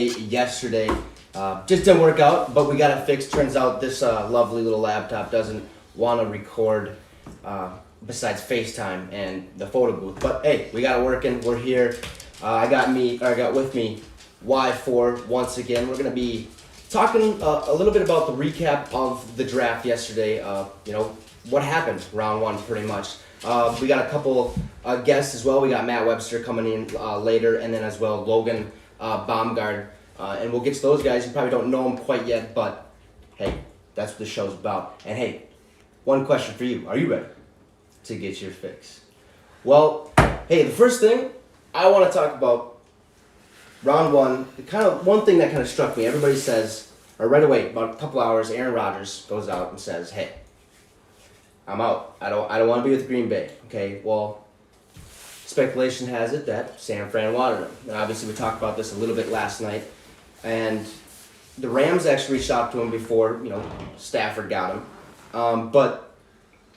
yesterday. Just didn't work out, but we got it fixed. Turns out this lovely little laptop doesn't want to record besides FaceTime and the photo booth. But hey, we got it working. We're here. I got with me Y4 once again. We're gonna be talking a little bit about the recap of the draft yesterday. What happened round one, pretty much. We got a couple guests as well. We got Matt Webster coming in later, and then as well Logan Baumgard. And we'll get to those guys. You probably don't know them quite yet, but hey, that's what the show's about. And hey, one question for you. Are you ready to get your fix? Well, hey, the first thing I want to talk about, round one, one thing that kind of struck me. Everybody says, or right away, about a couple hours, Aaron Rodgers goes out and says, hey, I'm out. I don't want to be with Green Bay. Okay, well, speculation has it that San Fran wanted him. And obviously, we talked about this a little bit last night. And the Rams actually reached out to him before, Stafford got him.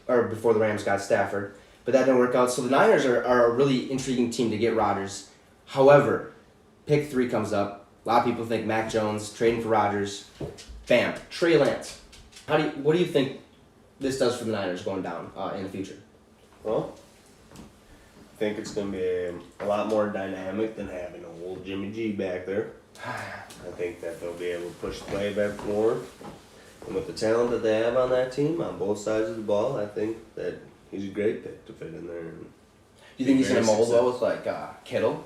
Or before the Rams got Stafford. But that didn't work out. So the Niners are a really intriguing team to get Rodgers. However, pick 3 comes up. A lot of people think Mac Jones, trading for Rodgers. Bam, Trey Lance. What do you think this does for the Niners going down in the future? Well, I think it's going to be a lot more dynamic than having old Jimmy G back there. I think that they'll be able to push the play back more. And with the talent that they have on that team, on both sides of the ball, I think that he's a great pick to fit in there. Do you think he's going to mold well with Kittle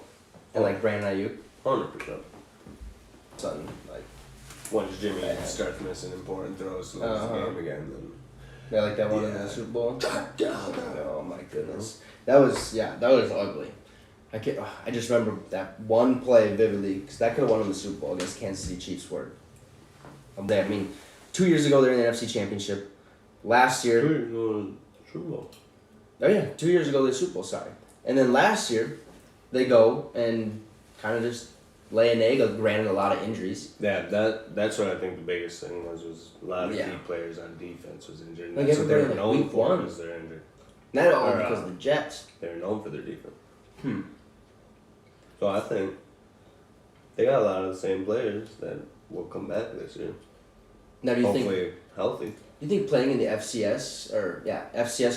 and Brandon Ayuk? 100%. Something Once Jimmy starts missing important throws to lose the game again, then. Yeah, like that one in the Super Bowl. Oh my goodness, that was ugly. I just remember that one play vividly because that could have won them the Super Bowl against Kansas City Chiefs. I mean, 2 years ago they're in the NFC Championship. Last year, 2 years ago Super Bowl. Oh yeah, 2 years ago they Super Bowl. Sorry, and then last year they go and kind of just lay an egg. Granted, a lot of injuries. Yeah, that's what I think the biggest thing was a lot of key players on defense was injured. And Like that's what they were everybody, known week for one. was they're injured. Not all because of the Jets. They were known for their defense. So I think they got a lot of the same players that will come back this year. Now, do you Hopefully think healthy. you think playing in the FCS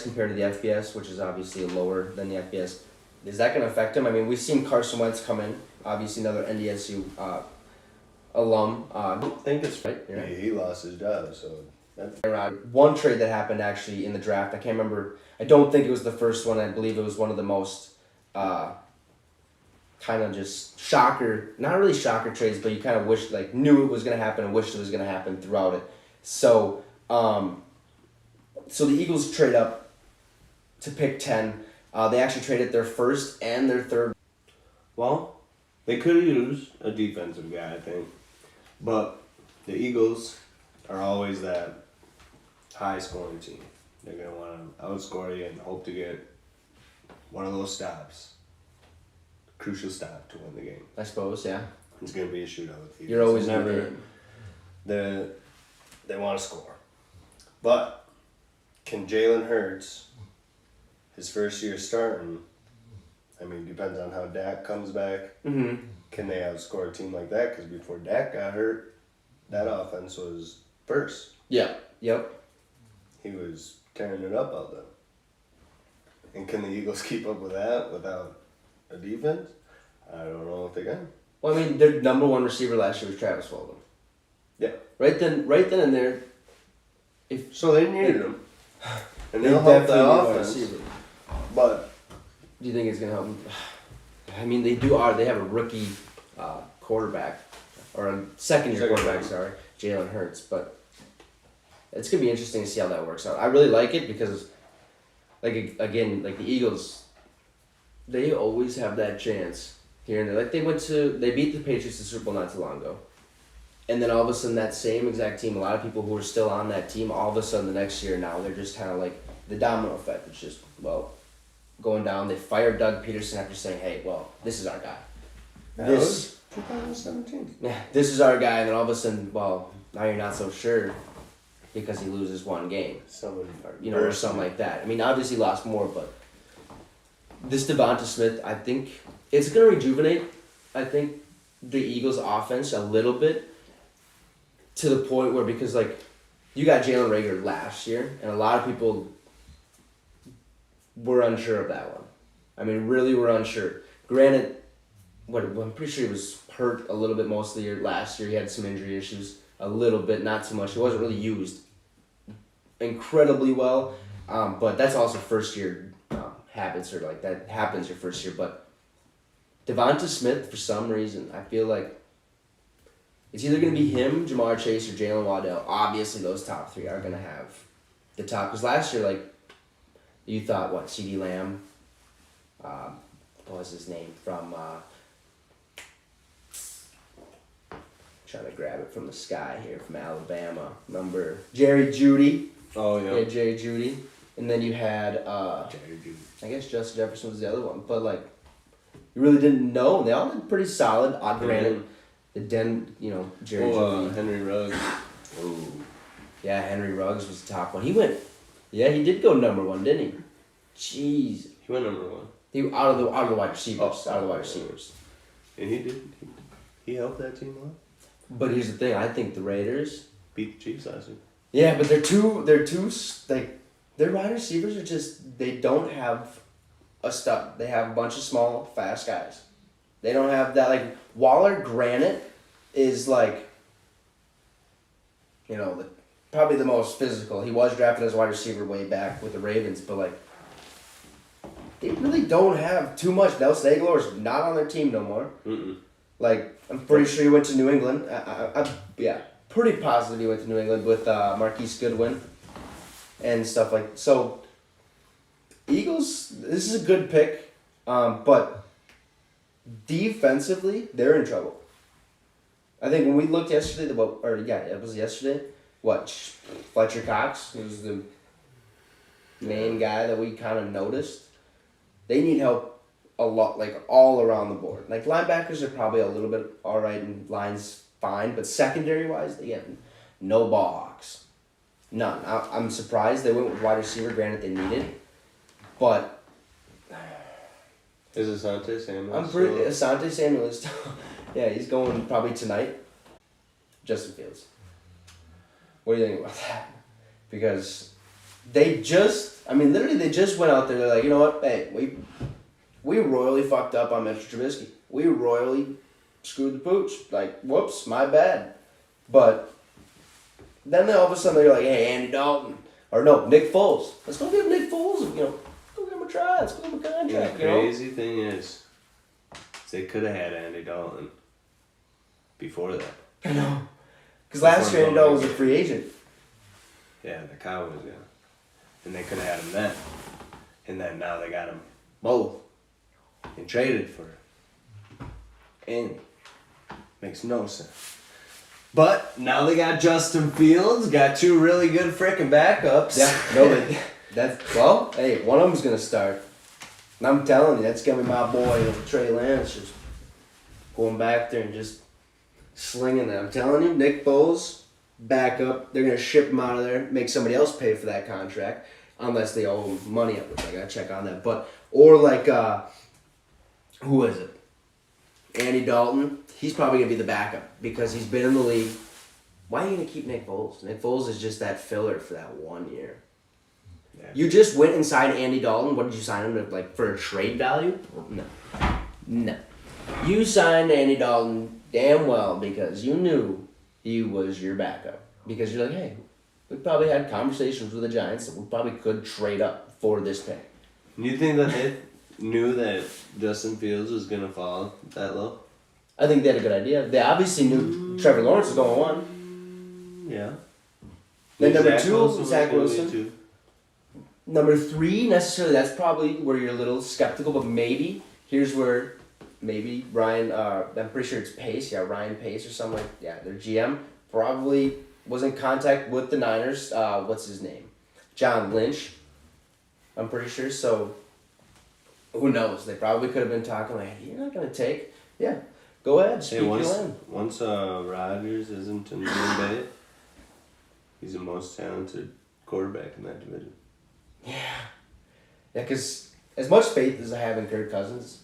compared to the FBS, which is obviously lower than the FBS, is that going to affect him? I mean, we've seen Carson Wentz come in, obviously another NDSU alum. I don't think it's right. Yeah, he lost his job, so. One trade that happened actually in the draft, I can't remember. I don't think it was the first one. I believe it was one of the most kind of just not really shocker trades, but you kind of wished, knew it was going to happen and wished it was going to happen throughout it. So, so the Eagles trade up to pick 10. They actually traded their first and their third. Well, they could use a defensive guy, I think. But the Eagles are always that high-scoring team. They're going to want to outscore you and hope to get one of those stops. Crucial stop to win the game. I suppose, yeah. It's going to be a shootout with the Eagles. You're always never. They want to score. But can Jalen Hurts, his first year starting, depends on how Dak comes back. Mm-hmm. Can they outscore a team like that? Because before Dak got hurt, that offense was first. Yeah. Yep. He was tearing it up out there. And can the Eagles keep up with that without a defense? I don't know if they can. Well, their number one receiver last year was Travis Fulgham. Yeah. Right then and there. So they needed him. And They they'll help definitely that need a offense. receiver. But Do you think it's gonna help them? They have a rookie quarterback, or a second-year quarterback. Sorry, Jalen Hurts. But it's gonna be interesting to see how that works out. I really like it because, the Eagles, they always have that chance here and there. They beat the Patriots in the Super Bowl not too long ago, and then all of a sudden that same exact team, a lot of people who are still on that team, all of a sudden the next year now they're just kind of like the domino effect. It's just going down. They fired Doug Peterson after saying, "Hey, this is our guy." This 2017. Yeah, this is our guy, and then all of a sudden, now you're not so sure because he loses one game, or something like that. Obviously he lost more, but this Devonta Smith, I think it's gonna rejuvenate. I think the Eagles' offense a little bit to the point where, because like you got Jalen Reagor last year, and a lot of people were unsure of that one. I mean, really were unsure. Granted, I'm pretty sure he was hurt a little bit most of the year. Last year he had some injury issues, a little bit, not too much. He wasn't really used incredibly well, but that's also first year habits, or like that happens your first year. But Devonta Smith, for some reason, I feel like it's either going to be him, Jamar Chase, or Jalen Waddell. Obviously, those top three are going to have the top. Because last year, like, you thought, what, CeeDee Lamb, what was his name, from, trying to grab it from the sky here, from Alabama. Remember, Jerry Jeudy. Oh, yeah. Yeah, Jerry Jeudy. And then you had, Jerry Jeudy. I guess Justin Jefferson was the other one. But, like, you really didn't know. They all did pretty solid. Granted, Jerry Jeudy. Henry Ruggs. Ooh. Yeah, Henry Ruggs was the top one. He did go number one, didn't he? Jeez. He went number one. He out of the wide receivers. Out of the wide receivers. And he did. He helped that team a lot. But here's the thing. I think the Raiders Beat the Chiefs last week. Yeah, but their wide receivers are just, they don't have a stud. They have a bunch of small, fast guys. They don't have that, like, Waller Granite is like, probably the most physical. He was drafted as a wide receiver way back with the Ravens, but like, they really don't have too much. Nelson Aguilar's not on their team no more. Mm-mm. Like, I'm pretty sure he went to New England. Pretty positive he went to New England with Marquise Goodwin and stuff like. So, Eagles, this is a good pick, but defensively, they're in trouble. I think when we looked yesterday, it was yesterday. Fletcher Cox, who's the main guy that we kind of noticed. They need help a lot, like all around the board. Like linebackers are probably a little bit all right, and lines fine, but secondary wise, they have no ball hawks, none. I'm surprised they went with wide receiver. Granted, they needed, but is Asante Samuel? Asante Samuel is still, yeah, he's going probably tonight. Justin Fields. What do you think about that? Because they just went out there. They're like, you know what? Hey, we royally fucked up on Mitchell Trubisky. We royally screwed the pooch. Like, whoops, my bad. But then all of a sudden they're like, hey, Andy Dalton. Or no, Nick Foles. Let's go give Nick Foles, go give him a try. Let's go give him a contract. The crazy thing is, they could have had Andy Dalton before that. I know. Because last year Andy Dalton was a free agent. Yeah, the Cowboys, yeah. And they could have had him then. And then now they got him both. And traded for Andy. Makes no sense. But now they got Justin Fields, got two really good freaking backups. Yeah, hey, one of them's going to start. And I'm telling you, that's going to be my boy, Trey Lance, just going back there and just slinging that. I'm telling you, Nick Foles, backup. They're going to ship him out of there, make somebody else pay for that contract, unless they owe him money up, which I got to check on that. Or like, who is it? Andy Dalton. He's probably going to be the backup because he's been in the league. Why are you going to keep Nick Foles? Nick Foles is just that filler for that 1 year. Yeah. You just went and signed Andy Dalton. What did you sign him to, for a trade value? No. You signed Andy Dalton damn well because you knew he was your backup. Because you're like, hey, we probably had conversations with the Giants that we probably could trade up for this pick. You think that they knew that Justin Fields was going to fall that low? I think they had a good idea. They obviously knew Trevor Lawrence was going 1. Yeah. Then number 2, Zach Wilson. Number 3, necessarily, that's probably where you're a little skeptical, but maybe, here's where maybe Ryan, I'm pretty sure it's Pace, Ryan Pace or something their GM, probably was in contact with the Niners, what's his name? John Lynch, I'm pretty sure, so who knows? They probably could have been talking like, you're not going to take, go ahead, speak your land. Once Rodgers isn't in Green Bay, he's the most talented quarterback in that division. Yeah, because as much faith as I have in Kirk Cousins,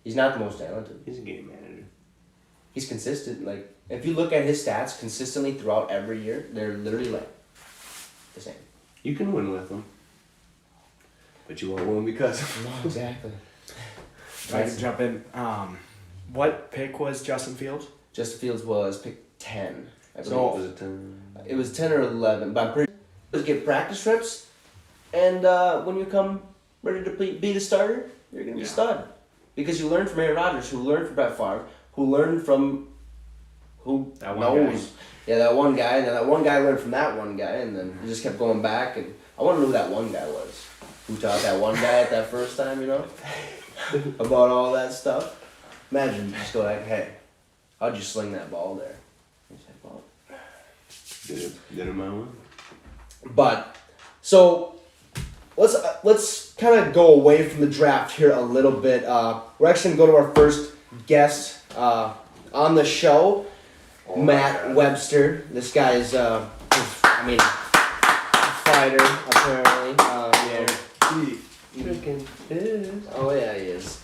he's not the most talented. He's a game manager. he's consistent. Like if you look at his stats consistently throughout every year, they're literally like the same. You can win with them, but you won't win because of them. No, exactly. If I can jump in, what pick was Justin Fields? Justin Fields was picked 10. I believe. So was it 10? It was 10 or 11, but I'm pretty sure get practice reps, and when you come ready to be the starter, you're gonna be a stud, because you learned from Aaron Rodgers, who learned from Brett Favre, who learned from That one guy. Yeah, that one guy, and then that one guy learned from that one guy, and then he just kept going back. And I want to know who that one guy was, who taught that one guy at that first time, you know, about all that stuff. Imagine just go like, hey, how'd you sling that ball there? He's like, well. Did it my one? But so let's kind of go away from the draft here a little bit. We're actually gonna go to our first guest on the show, Matt Webster. This guy is, a fighter apparently. Oh yeah, he is.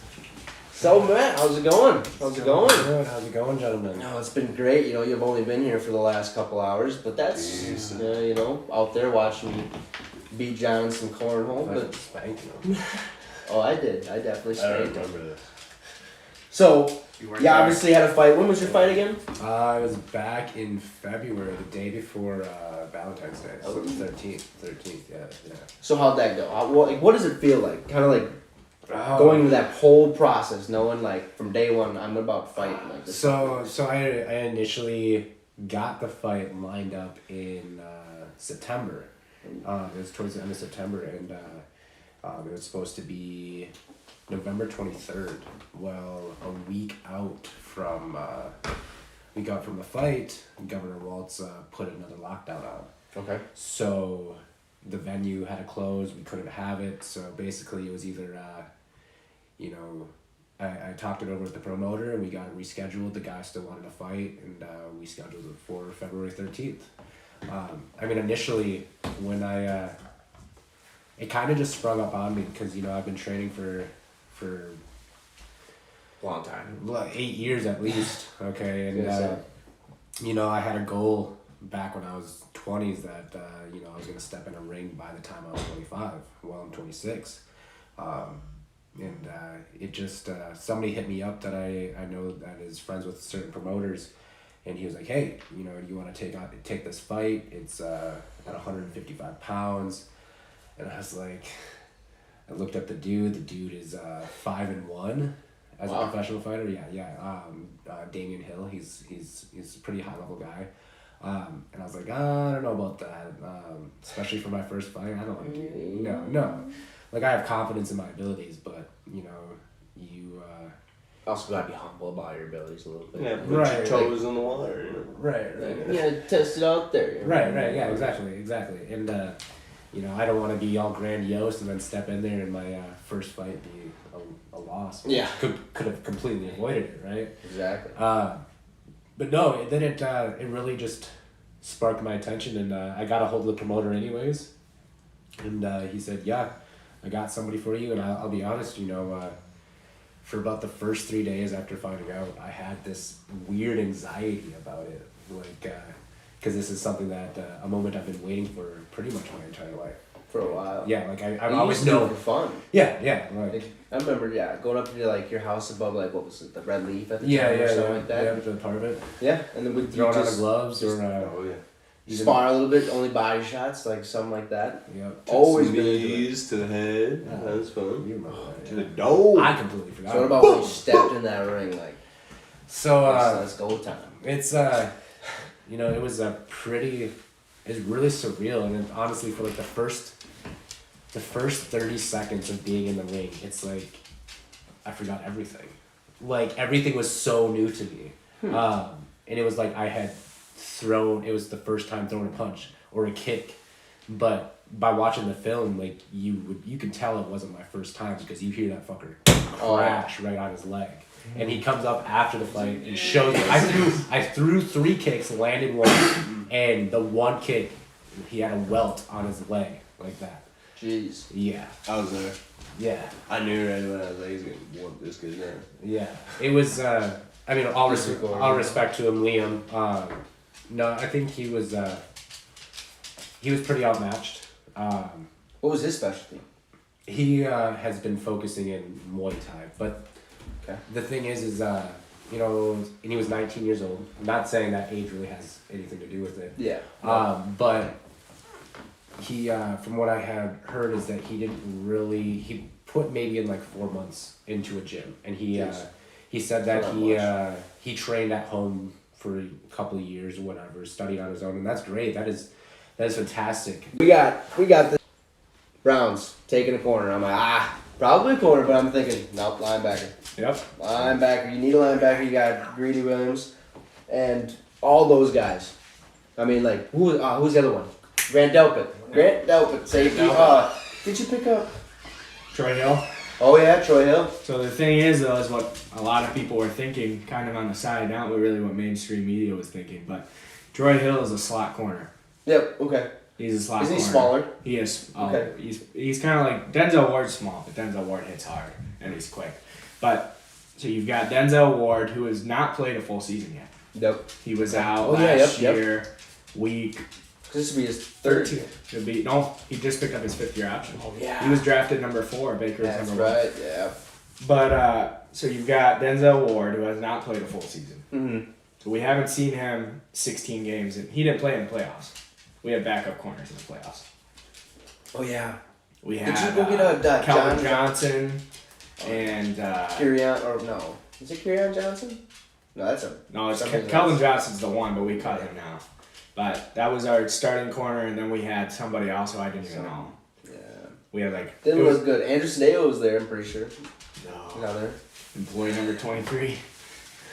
So Matt, how's it going? How's it going? Good. How's it going, gentlemen? No, it's been great. You know, you've only been here for the last couple hours, but that's you know, out there watching me beat John in some cornhole. But Spanked him. oh, I did. I definitely I don't spanked him. remember this. So yeah, obviously had a fight. When was your fight again? I was back in February, the day before Valentine's Day. So Oh. 13th, yeah. So how'd that go? What does it feel like? Kind of like Oh. going through that whole process, knowing like from day one, I'm about fighting like this. So I initially got the fight lined up in September. It was towards the end of September, and it was supposed to be November 23rd. Well, a week out from the fight, Governor Walz put another lockdown on. Okay. So the venue had to close. We couldn't have it. So basically, it was either, I talked it over with the promoter, and we got it rescheduled. The guy still wanted to fight, and we scheduled it for February 13th. Initially, when it kind of just sprung up on me because, I've been training for Long time. 8 years at least. Okay, and I had a goal back when I was 20s that I was gonna step in a ring by the time I was 25. Well, I'm 26, it just somebody hit me up that I know that is friends with certain promoters, and he was like, hey, you want to take this fight? It's at 155 pounds, and I was like, I looked up the dude. The dude is 5-1 as a professional fighter. Damian Hill. He's a pretty high level guy. And I was like, I don't know about that. Especially for my first fight, I don't want to do no. Like, I have confidence in my abilities, but you Also gotta be humble about your abilities a little bit. Yeah, put Right, your toes in the water. right. Yeah, test it out there. Right, yeah, exactly. And I don't want to be all grandiose and then step in there and my first fight be a loss. Yeah. Could have completely avoided it, right? Exactly. But no, then it really just sparked my attention, and I got a hold of the promoter anyways, and he said, yeah, I got somebody for you. And I'll be honest, for about the first 3 days after finding out, I had this weird anxiety about it, like, because this is something that, a moment I've been waiting for pretty much my entire life. For a while. Yeah, like I You always used to do it know. for fun. Yeah, Like, I remember, going up to like your house above, like, what was it, the Red Leaf at the Yeah, time or something like that. Yeah, the apartment. Yeah, and then we'd Throwing on the just gloves or Oh yeah. even- spar a little bit, only body shots, like something like that. Yeah. Always Some been into it. knees to the head. Yeah. That was fun. You remember that, To yeah. the dome. I completely forgot. So what about when you stepped in that ring, like, So let's go time. it's it was it's really surreal, and then honestly for like the first 30 seconds of being in the ring, it's like I forgot everything. Like everything was so new to me. And it was like it was the first time throwing a punch or a kick. But by watching the film, like you can tell it wasn't my first time because you hear that fucker crash right on his leg. And he comes up after the fight and shows me. I threw 3 kicks, landed one, and the one kick, he had a welt on his leg like that. Jeez. Yeah, I was there. yeah, I knew right away. I was like, he's gonna whoop this kid down. yeah. It was I mean, all Physical, all yeah. respect to him, Liam. No, I think he was pretty outmatched. What was his specialty? He has been focusing in Muay Thai, but Okay. the thing is, you know, and he was 19 years old. I'm not saying that age really has anything to do with it. Yeah. But he, from what I had heard, is that he didn't really. He put maybe in like 4 months into a gym, and he said that he trained at home for a couple of years or whatever, studied on his own, and that's great. That is fantastic. We got the Browns taking a corner. I'm like, probably a corner, but I'm thinking, nope, linebacker. Yep. Linebacker. You need a linebacker. You got Greedy Williams, and all those guys. I mean, like who's the other one? Grant Delpit, safety. Did you pick up? Troy Hill. Oh yeah, Troy Hill. So the thing is, though, is what a lot of people were thinking, kind of on the side, not really what mainstream media was thinking. But Troy Hill is a slot corner. Yep. Okay. He's a slot Isn't corner. he smaller? He is. Okay. He's kind of like Denzel Ward's small, but Denzel Ward hits hard and he's quick. But so you've got Denzel Ward, who has not played a full season yet. Yep. He was out Oh, yeah, last yep. year, week This would be his third. 13. He just picked up his 5th-year option. Oh yeah. He was drafted number 4. Baker's That's number 1. right. Yeah. But so you've got Denzel Ward, who has not played a full season. Mm-hmm. So we haven't seen him 16 games, and he didn't play in the playoffs. We had backup corners in the playoffs. Oh yeah. We Did had you go get Calvin Johnson and Kyrian or no? Is it Kyrian Johnson? No, that's a. no, it's something Calvin else. Johnson's the one, but we cut him now. But that was our starting corner, and then we had somebody else who I didn't even know. Yeah. We had like Didn't look good. Andrew Sneo was there. I'm pretty sure. He's no out there. employee number 23.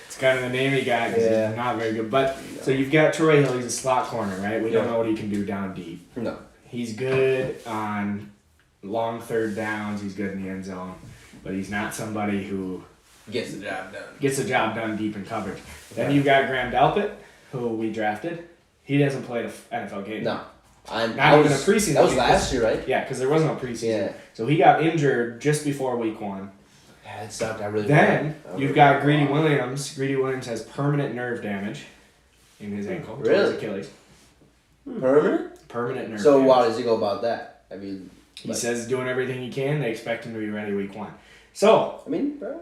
It's kind of the name he got because Yeah. he's not very good. But so you've got Troy Hill. He's a slot corner, right? We don't Yeah. know what he can do down deep. No. He's good on long third downs. He's good in the end zone, but he's not somebody who Gets the job done. gets the job done deep in coverage. Then you've got Graham Delpit, who we drafted. He hasn't played an NFL game. No. Not even a preseason. That was game. last year, right? Yeah, because there was no preseason. Yeah. So he got injured just before week 1. Yeah, it sucked. I really. Then I you've really got Greedy wanted- Williams. Greedy Williams has permanent nerve damage in his ankle. Really? Towards Achilles. Permanent. Permanent nerve So damage. why does he go about that? I mean. He like- says he's doing everything he can. They expect him to be ready week 1. So I mean, bro.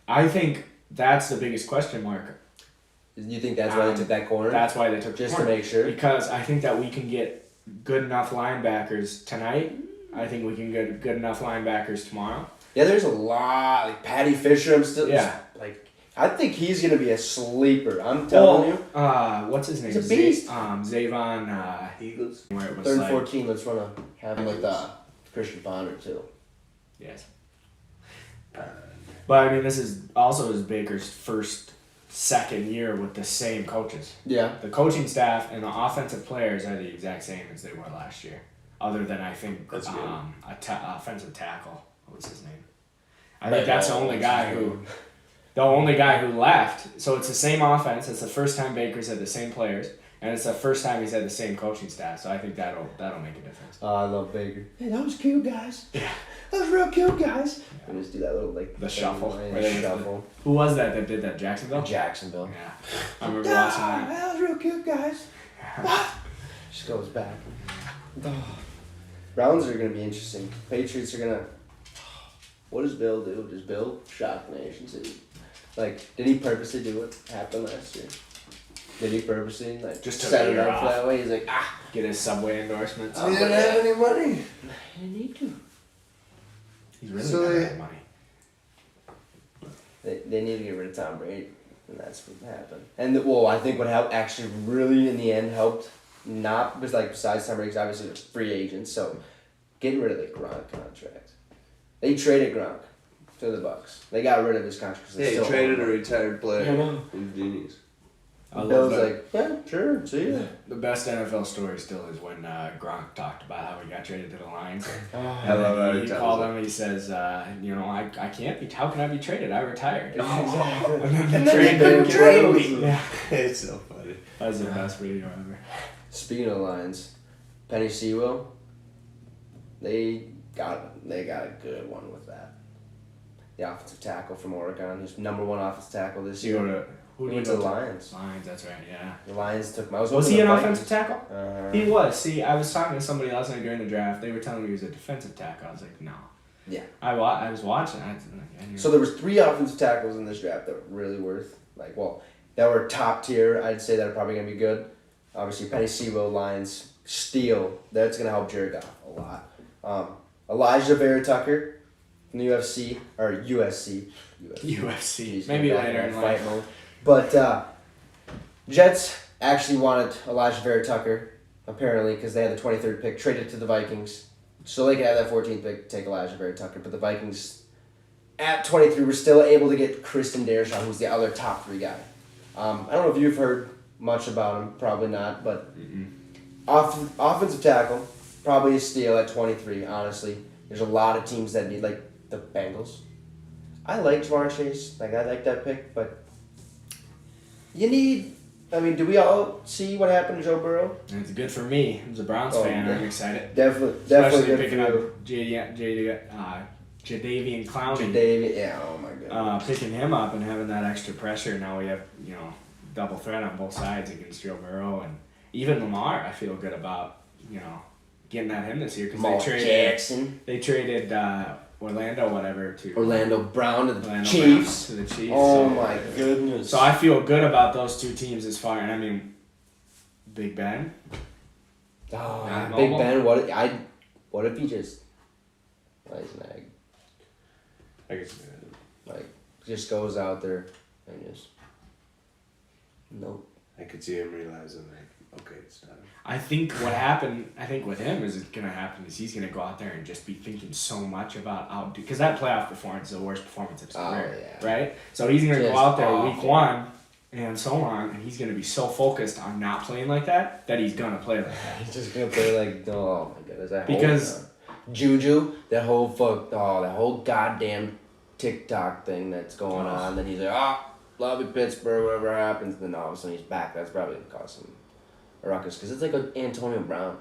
I think that's the biggest question mark. You think that's why they took that corner? That's why they took Just the to corner. make sure. Because I think that we can get good enough linebackers tonight. I think we can get good enough linebackers tomorrow. Yeah, there's a lot. Like Patty Fisher, I'm still. Yeah. Like, I think he's gonna be a sleeper. I'm telling you. What's his name? He's a beast. Zavon. Eagles. Where it was 3rd and like, 14. Let's run a have him with Christian Ponder too. Yes. But I mean, this is also is Baker's second year with the same coaches. Yeah. The coaching staff and the offensive players are the exact same as they were last year, other than I think That's good. offensive tackle. What was his name? I Right, think that's the right, only what's guy his who, name? the only guy who left. So it's the same offense. It's the first time Baker's had the same players, and it's the first time he's had the same coaching staff. So I think that'll make a difference. Oh, I love Baker. Hey, that was cute, guys. Yeah. That was real cute, guys. We just do that little like The shuffle. Yeah, Where they- shuffle. Who was that did that? Jacksonville. Jacksonville. Yeah, I remember watching that. That was real cute, guys. Just goes back. Browns are gonna be interesting. Patriots are gonna. What does Bill do? Does Bill shock the nation? Like, did he purposely do what happened last year? Did he purposely Just took set a it year up off. that way? He's like, Get his Subway endorsements. He didn't have any money. I didn't need to. He's really So never they- had money. They need to get rid of Tom Brady, and that's what happened. And I think what helped actually really in the end helped not was like besides Tom Brady's obviously was free agents, so getting rid of the Gronk contract. They traded Gronk to the Bucks. They got rid of his contract. 'Cause they Yeah, he still traded a own him. retired player. I know. He's genius. I love Bill's that. like, yeah, sure, see ya. The best NFL story still is when Gronk talked about how he got traded to the Lions. I love how He he tells called it. him. He says, I can't be. How can I be traded? I retired. Exactly. And then And the then trade they didn't trade go. me. Yeah, It's so funny. that was the best radio ever. Speaking of Lions, Penny Sewell, they got a good one with that. the offensive tackle from Oregon. He's number 1 offensive tackle this So you year. go to who He do you went go to the to? Lions. Lions, that's right. Yeah. The Lions took him. I Was with he the an Vikings. offensive tackle? He was. See, I was talking to somebody last night during the draft. They were telling me he was a defensive tackle. I was like, no. Yeah. I was watching. I knew. So there was 3 offensive tackles in this draft that were really worth, that were top tier. I'd say that are probably going to be good. Obviously, Penny Sewell, Lions, Steele. That's going to help Jared Goff a lot. Elijah Vera Tucker from the UFC, or USC. UFC. He's Maybe back later in in fight life. mode. But Jets actually wanted Elijah Vera Tucker, apparently, because they had the 23rd pick, traded to the Vikings. So they could have that 14th pick, take Elijah Vera Tucker. But the Vikings, at 23, were still able to get Kristen Dershaw, who's the other top 3 guy. I don't know if you've heard much about him, probably not, but offensive tackle, probably a steal at 23, honestly. There's a lot of teams that need, the Bengals. I like Jamar Chase. I like that pick, but you need... do we all see what happened to Joe Burrow? And it's good for me. As a Browns fan, I'm excited. Definitely Especially good picking for up you. Jadeveon Clowney. David, yeah, oh my god. Picking him up and having that extra pressure. Now we have, double threat on both sides against Joe Burrow. And even Lamar, I feel good about, getting at him this year. Because they traded Orlando Brown to the Chiefs. Oh so, my goodness. So I feel good about those 2 teams as far. And Big Ben. Oh, Big Ben. What if he just lays an egg? I guess. Just goes out there and just nope. I could see him realizing okay, it's time. I think what happened, with him is going to happen is he's going to go out there and just be thinking so much about because that playoff performance is the worst performance of his career, right? So he's going to go out there week 1 and so on, and he's going to be so focused on not playing like that he's going to play like that. He's just going to play oh my goodness. Because Juju, that whole goddamn TikTok thing that's going on, then he's like, love you, Pittsburgh, whatever happens, then all of a sudden he's back. That's probably going to cause some ruckus, because it's like Antonio Brown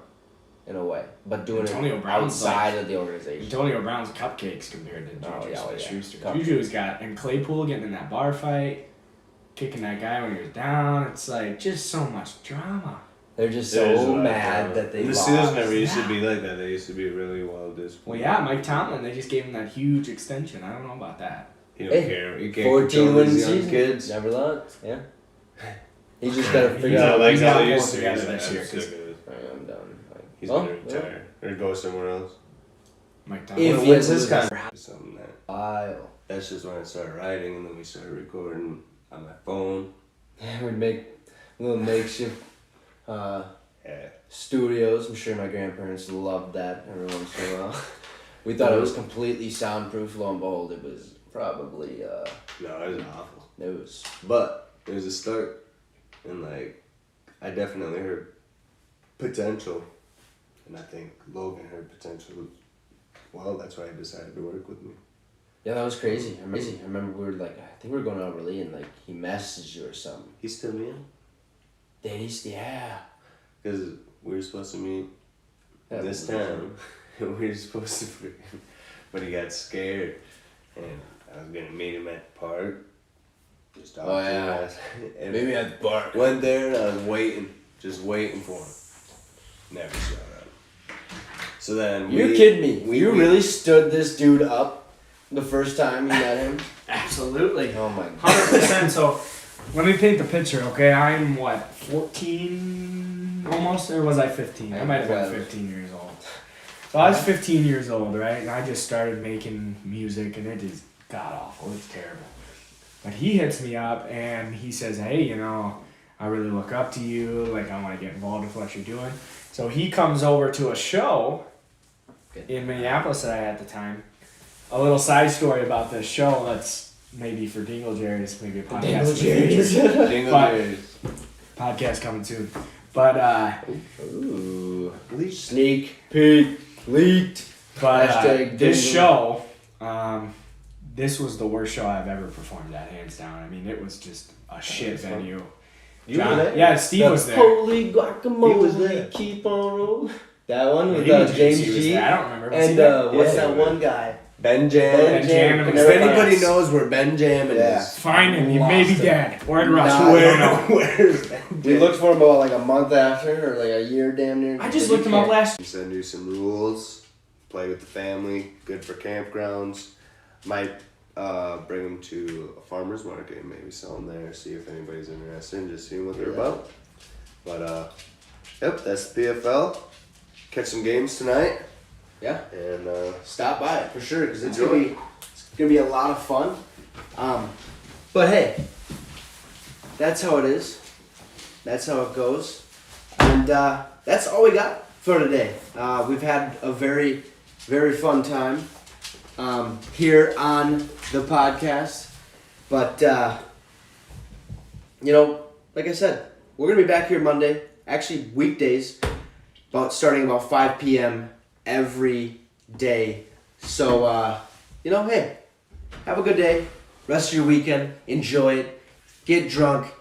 in a way, but doing Antonio it Brown's outside of the organization. Antonio Brown's cupcakes compared to Juju Smith-Schuster. Juju's got, and Claypool getting in that bar fight, kicking that guy when he was down. It's just so much drama. They're just so mad that they lost. The Steelers never used to be like that. They used to be really well disciplined. Well, yeah, Mike Tomlin, they just gave him that huge extension. I don't know about that. He don't care. He can't 14 wins young season. kids. Never lost. Yeah. He's just got to figure He's out. like he's how not they going used to together use this that. year. I'm sick of it. I'm done. He's gonna retire or go somewhere else. Mike Tomlin. If When's he his loses- contract? Something that. While. That's just when I started writing, and then we started recording on my phone. We'd make little makeshift Yeah. studios. I'm sure my grandparents loved that every once in a while. We thought it was completely soundproof. Lo and behold, it was probably. No, it was awful. It was. But it was a start, and I definitely heard potential, and I think Logan heard potential. Well, that's why he decided to work with me. Yeah, that was crazy. I remember we were I think we were going out really, and he messaged you or something. He's still in. Yeah. Because we were supposed to meet this town. We were supposed to, but he got scared, and I was gonna meet him at the park. Just talk to him. And Maybe at the park. went there and I was just waiting for him. Never showed up. So then You're kidding me. You really stood this dude up the first time you met him? Absolutely. Oh my god. 100%. So let me paint the picture, okay? I'm 14 almost, or was I 15? I might have been 15 years old. So I was 15 years old, right? And I just started making music, and it is god awful. It's terrible. But he hits me up and he says, hey, I really look up to you. I want to get involved with what you're doing. So he comes over to a show in Minneapolis that I had at the time. A little side story about this show that's maybe for Dingle Jerry's, maybe a podcast. Dingle Jerry's. Podcast coming soon. But, Ooh. Sneak peek. Leaked. But this Dingle. show, this was the worst show I've ever performed at, hands down. I mean, it was just a shit venue. You were there? Yeah, Steve was there. Holy guacamole, He was there. keep on rolling. That one with Maybe James he was G. there. I don't remember. Was he And there? what's Yeah. that one guy? Ben Jam. Ben Jam and If his anybody friends. knows where Ben Jam Yeah. is, Find him. He may be Lost him. dead. Or in Russia. Nah, We don't know. where's Ben We Jam? looked for him about like a month after, or like a year, damn near. I just looked him up last. Send you some rules. Play with the family. Good for campgrounds. Might bring them to a farmer's market and maybe sell them there. See if anybody's interested in just seeing what they're about. But yep, that's the PFL. Catch some games tonight. Yeah. And Stop by it for sure because it's Enjoy. gonna be a lot of fun. But hey, that's how it is. That's how it goes, and that's all we got for today. We've had a very, very fun time here on the podcast. But you know, like I said, we're gonna be back here Monday. Actually, weekdays, starting about 5 p.m. every day. So, you know, hey, have a good day. Rest of your weekend. Enjoy it. Get drunk.